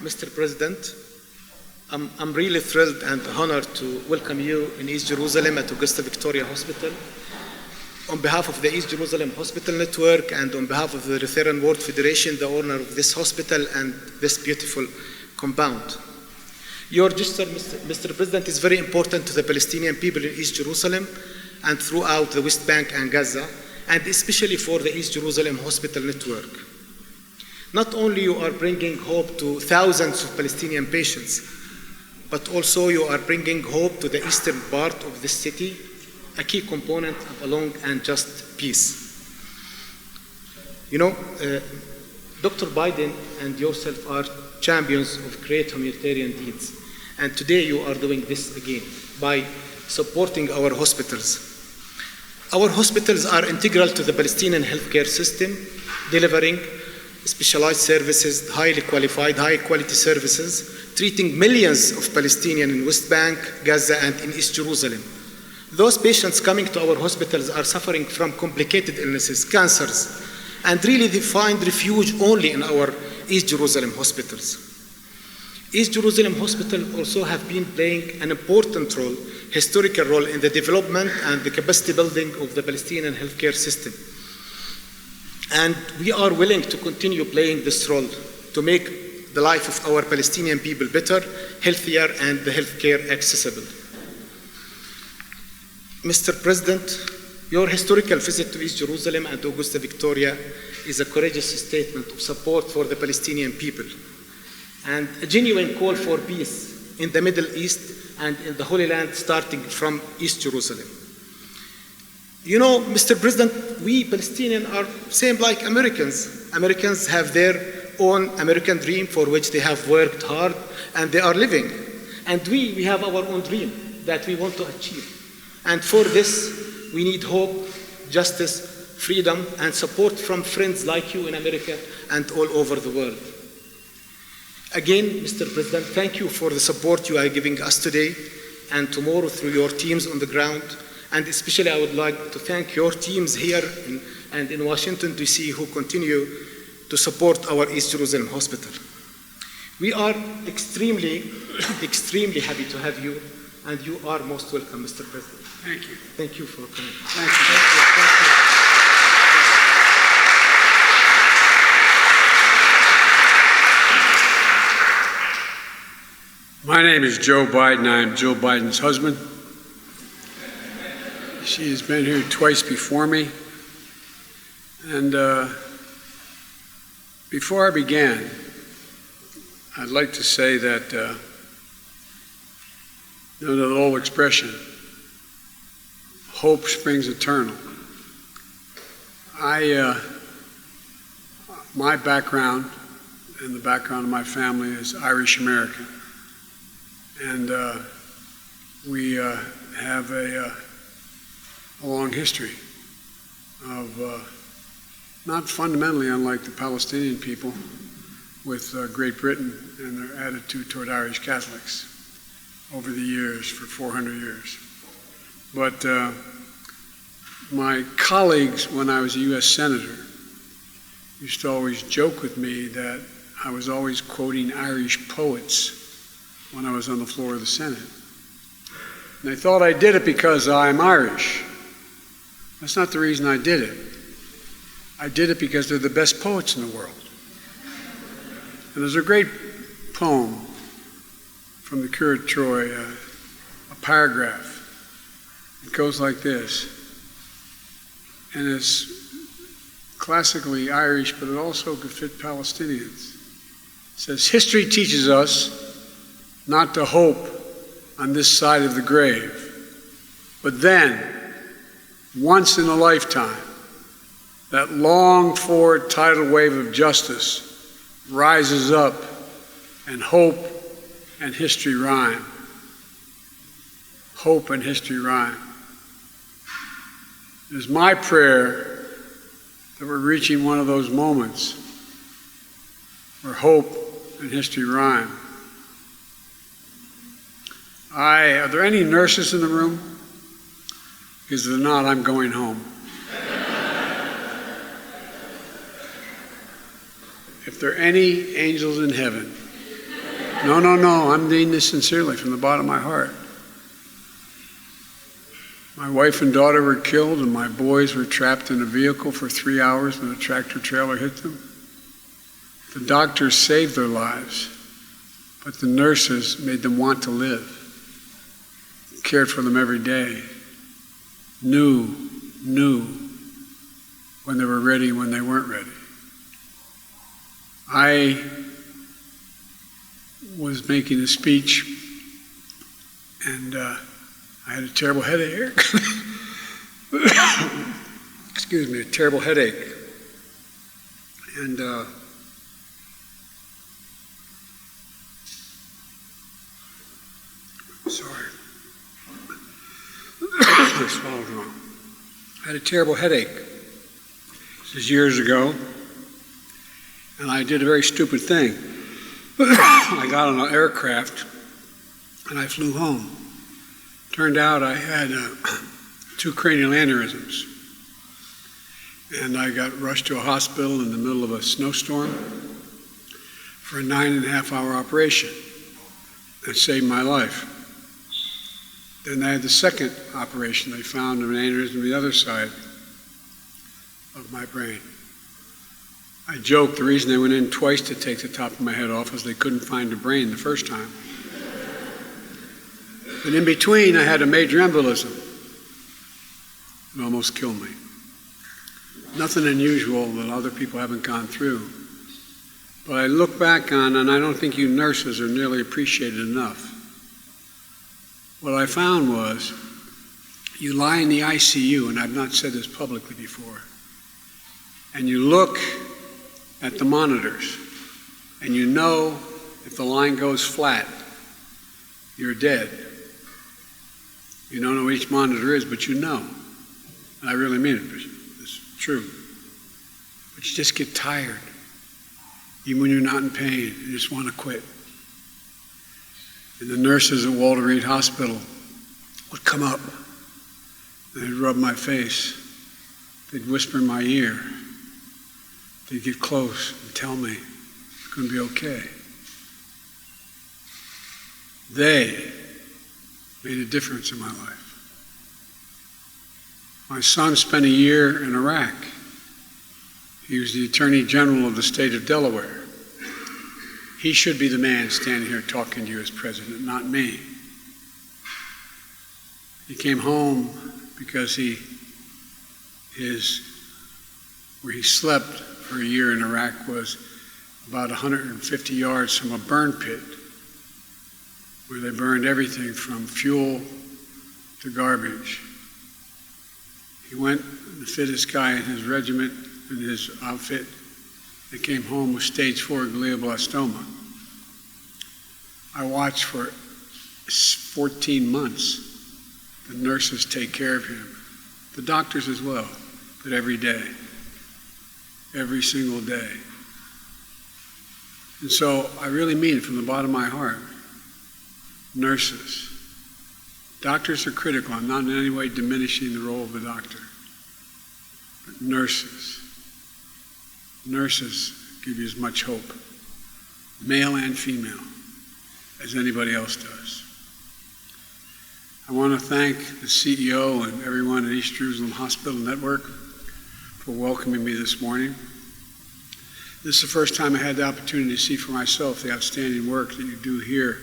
Mr. President, I'm really thrilled and honored to welcome you in East Jerusalem at Augusta Victoria Hospital. On behalf of the East Jerusalem Hospital Network and on behalf of the Lutheran World Federation, the owner of this hospital and this beautiful compound. Your gesture, Mr. President, is very important to the Palestinian people in East Jerusalem and throughout the West Bank and Gaza, and especially for the East Jerusalem Hospital Network. Not only you are bringing hope to thousands of Palestinian patients, but also you are bringing hope to the eastern part of this city, a key component of a long and just peace. You know, Dr. Biden and yourself are champions of great humanitarian deeds, and today you are doing this again by supporting our hospitals. Our hospitals are integral to the Palestinian healthcare system, delivering specialized services, highly qualified, high-quality services, treating millions of Palestinians in West Bank, Gaza, and in East Jerusalem. Those patients coming to our hospitals are suffering from complicated illnesses, cancers, and really they find refuge only in our East Jerusalem hospitals. East Jerusalem Hospital also have been playing an important role, historical role, in the development and the capacity building of the Palestinian healthcare system. And we are willing to continue playing this role to make the life of our Palestinian people better, healthier, and the healthcare accessible. Mr. President, your historical visit to East Jerusalem and Augusta Victoria is a courageous statement of support for the Palestinian people and a genuine call for peace in the Middle East and in the Holy Land, starting from East Jerusalem. You know, Mr. President, we Palestinians are same like Americans. Americans have their own American dream for which they have worked hard and they are living. And we have our own dream that we want to achieve. And for this, we need hope, justice, freedom, and support from friends like you in America and all over the world. Again, Mr. President, thank you for the support you are giving us today and tomorrow through your teams on the ground. And especially I would like to thank your teams here and in Washington, D.C. who continue to support our East Jerusalem Hospital. We are extremely happy to have you, and you are most welcome, Mr. President. Thank you. Thank you for coming. Thank you. Thank you. My name is Joe Biden. I am Jill Biden's husband. She has been here twice before me. And before I began, I'd like to say that, you know, the old expression, hope springs eternal. My background and the background of my family is Irish American. And we have a long history of not fundamentally unlike the Palestinian people with Great Britain and their attitude toward Irish Catholics over the years, for 400 years. But my colleagues, when I was a U.S. Senator, used to always joke with me that I was always quoting Irish poets when I was on the floor of the Senate. And they thought I did it because I'm Irish. That's not the reason I did it. I did it because they're the best poets in the world. And there's a great poem from the Cure of Troy, a paragraph. It goes like this, and it's classically Irish, but it also could fit Palestinians. It says, history teaches us not to hope on this side of the grave, but then, once in a lifetime, that longed-for tidal wave of justice rises up, and hope and history rhyme. Hope and history rhyme. It is my prayer that we're reaching one of those moments where hope and history rhyme. Are there any nurses in the room? Because if they're not, I'm going home. If there are any angels in heaven, No, I'm doing this sincerely from the bottom of my heart. My wife and daughter were killed, and my boys were trapped in a vehicle for 3 hours when a tractor trailer hit them. The doctors saved their lives, but the nurses made them want to live, cared for them every day, knew when they were ready, when they weren't ready. I was making a speech, and I had a terrible headache. Excuse me, a terrible headache. And sorry. I swallowed wrong. I had a terrible headache. This is years ago. And I did a very stupid thing. I got on an aircraft and I flew home. Turned out I had 2 cranial aneurysms. And I got rushed to a hospital in the middle of a snowstorm for a 9.5-hour operation. That saved my life. Then I had the second operation. They found an aneurysm on the other side of my brain. I joked the reason they went in twice to take the top of my head off was they couldn't find a brain the first time. But in between, I had a major embolism. It almost killed me. Nothing unusual that other people haven't gone through. But I look back on, and I don't think you nurses are nearly appreciated enough. What I found was, you lie in the ICU, and I've not said this publicly before, and you look at the monitors, and you know if the line goes flat, you're dead. You don't know what each monitor is, but you know. And I really mean it. It's true. But you just get tired. Even when you're not in pain, you just want to quit. And the nurses at Walter Reed Hospital would come up, and they'd rub my face. They'd whisper in my ear. They'd get close and tell me it's going to be okay. They made a difference in my life. My son spent a year in Iraq. He was the Attorney General of the state of Delaware. He should be the man standing here talking to you as president, not me. He came home because where he slept for a year in Iraq was about 150 yards from a burn pit where they burned everything from fuel to garbage. He went, the fittest guy in his regiment, in his outfit. They came home with stage 4 glioblastoma. I watched for 14 months the nurses take care of him, the doctors as well, but every day, every single day. And so I really mean it from the bottom of my heart. Nurses. Doctors are critical. I'm not in any way diminishing the role of the doctor. But nurses. Nurses give you as much hope, male and female, as anybody else does. I want to thank the CEO and everyone at East Jerusalem Hospital Network for welcoming me this morning. This is the first time I had the opportunity to see for myself the outstanding work that you do here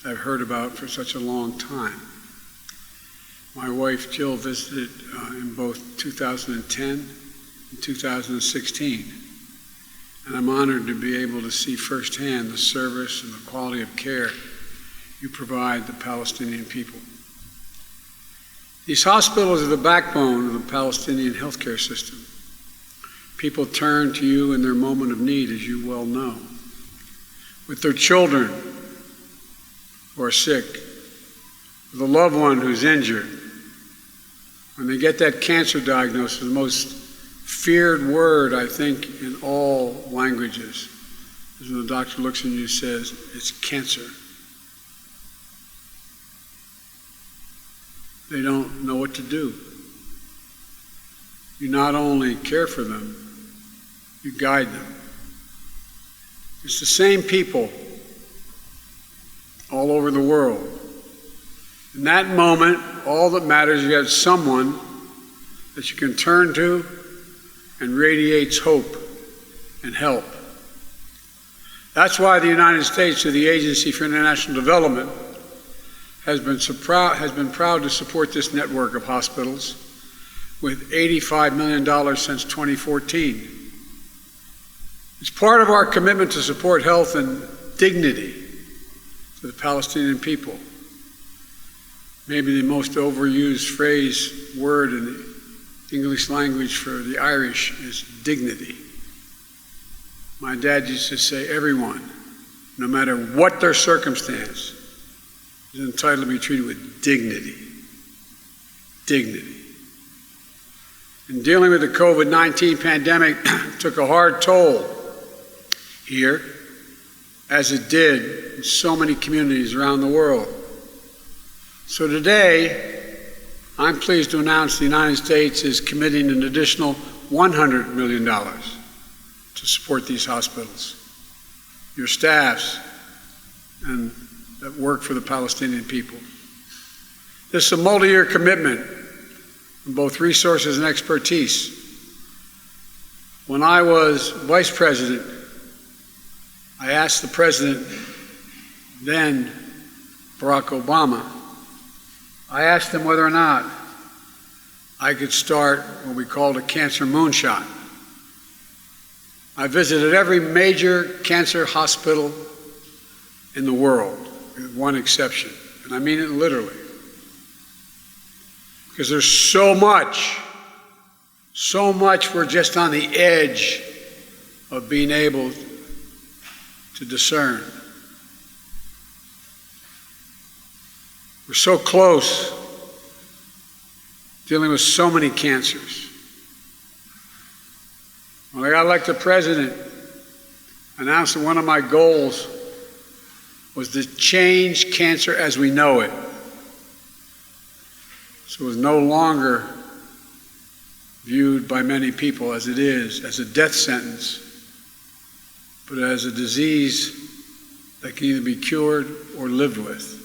that I've heard about for such a long time. My wife Jill visited in both 2010 and 2016, and I'm honored to be able to see firsthand the service and the quality of care you provide the Palestinian people. These hospitals are the backbone of the Palestinian healthcare system. People turn to you in their moment of need, as you well know, with their children who are sick, with a loved one who's injured. When they get that cancer diagnosis, the most feared word, I think, in all languages is when the doctor looks at you and says, it's cancer. They don't know what to do. You not only care for them, you guide them. It's the same people all over the world. In that moment, all that matters is you have someone that you can turn to and radiates hope and help. That's why the United States, through the Agency for International Development, has been proud to support this network of hospitals with $85 million since 2014. It's part of our commitment to support health and dignity for the Palestinian people. Maybe the most overused word in the English language for the Irish is dignity. My dad used to say, everyone, no matter what their circumstance, is entitled to be treated with dignity. Dignity. And dealing with the COVID-19 pandemic took a hard toll here, as it did in so many communities around the world. So today, I'm pleased to announce the United States is committing an additional $100 million to support these hospitals, your staffs, and that work for the Palestinian people. This is a multi-year commitment in both resources and expertise. When I was vice president, I asked the president, then Barack Obama, I asked him whether or not I could start what we called a cancer moonshot. I visited every major cancer hospital in the world, with one exception, and I mean it literally. Because there's so much we're just on the edge of being able to discern. We're so close, dealing with so many cancers. When I got elected president, I announced that one of my goals was to change cancer as we know it. So it was no longer viewed by many people as it is, as a death sentence, but as a disease that can either be cured or lived with.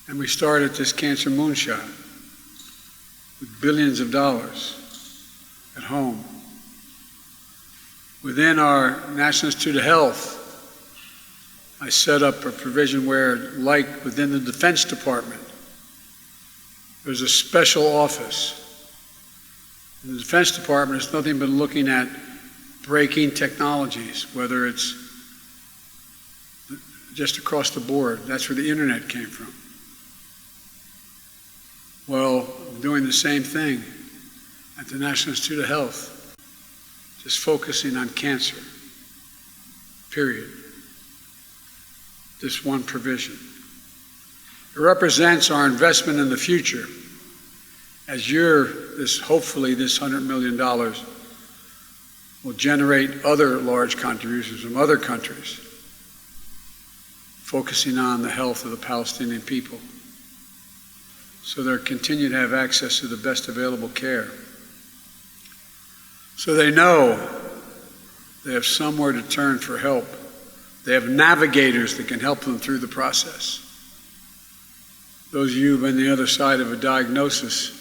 And we started this cancer moonshot with billions of dollars at home. Within our National Institute of Health, I set up a provision where, like within the Defense Department, there's a special office. In the Defense Department, it's nothing but looking at breaking technologies, whether it's just across the board. That's where the internet came from. Well, I'm doing the same thing at the National Institute of Health, just focusing on cancer, period. This one provision. It represents our investment in the future, as hopefully this $100 million will generate other large contributions from other countries, focusing on the health of the Palestinian people, so they'll continue to have access to the best available care. So they know they have somewhere to turn for help. They have navigators that can help them through the process. Those of you who've been on the other side of a diagnosis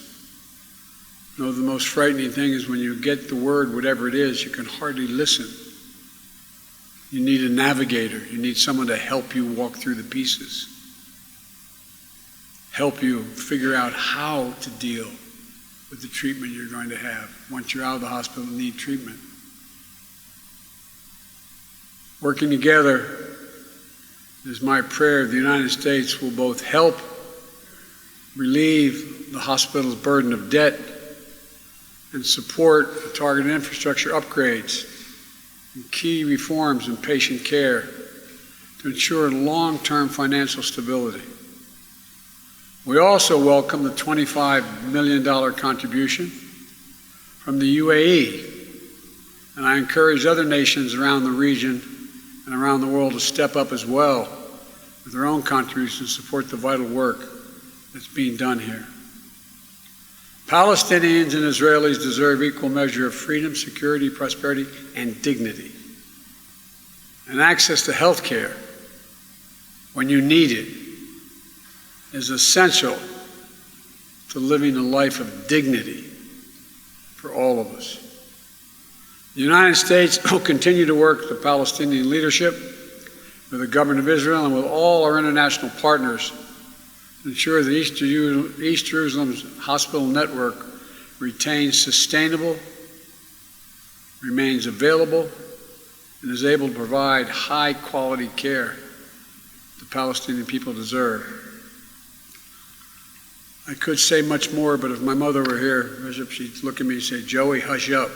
know the most frightening thing is when you get the word, whatever it is, you can hardly listen. You need a navigator. You need someone to help you walk through the pieces, help you figure out how to deal with the treatment you're going to have once you're out of the hospital and need treatment. Working together is my prayer. The United States will both help relieve the hospital's burden of debt and support the targeted infrastructure upgrades and key reforms in patient care to ensure long-term financial stability. We also welcome the $25 million contribution from the UAE, and I encourage other nations around the region and around the world to step up as well with their own contributions to support the vital work that's being done here. Palestinians and Israelis deserve equal measure of freedom, security, prosperity, and dignity. and access to health care when you need it is essential to living a life of dignity for all of us. The United States will continue to work with the Palestinian leadership, with the government of Israel, and with all our international partners to ensure that East Jerusalem's hospital network retains sustainable, remains available, and is able to provide high-quality care the Palestinian people deserve. I could say much more, but if my mother were here, Bishop, she'd look at me and say, "Joey, hush up.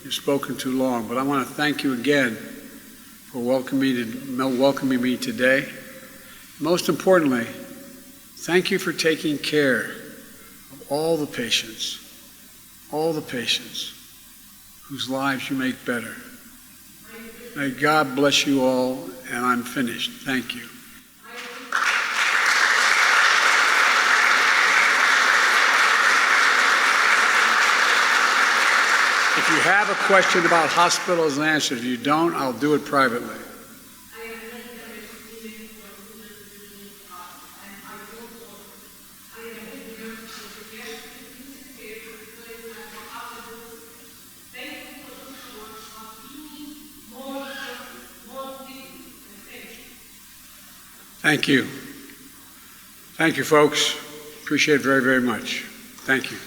You've spoken too long." But I want to thank you again for welcoming me today. Most importantly, thank you for taking care of all the patients whose lives you make better. May God bless you all, and I'm finished. Thank you. If you have a question about hospitals and answers, if you don't, I'll do it privately. Thank you. Thank you, folks. Appreciate it very, very much. Thank you.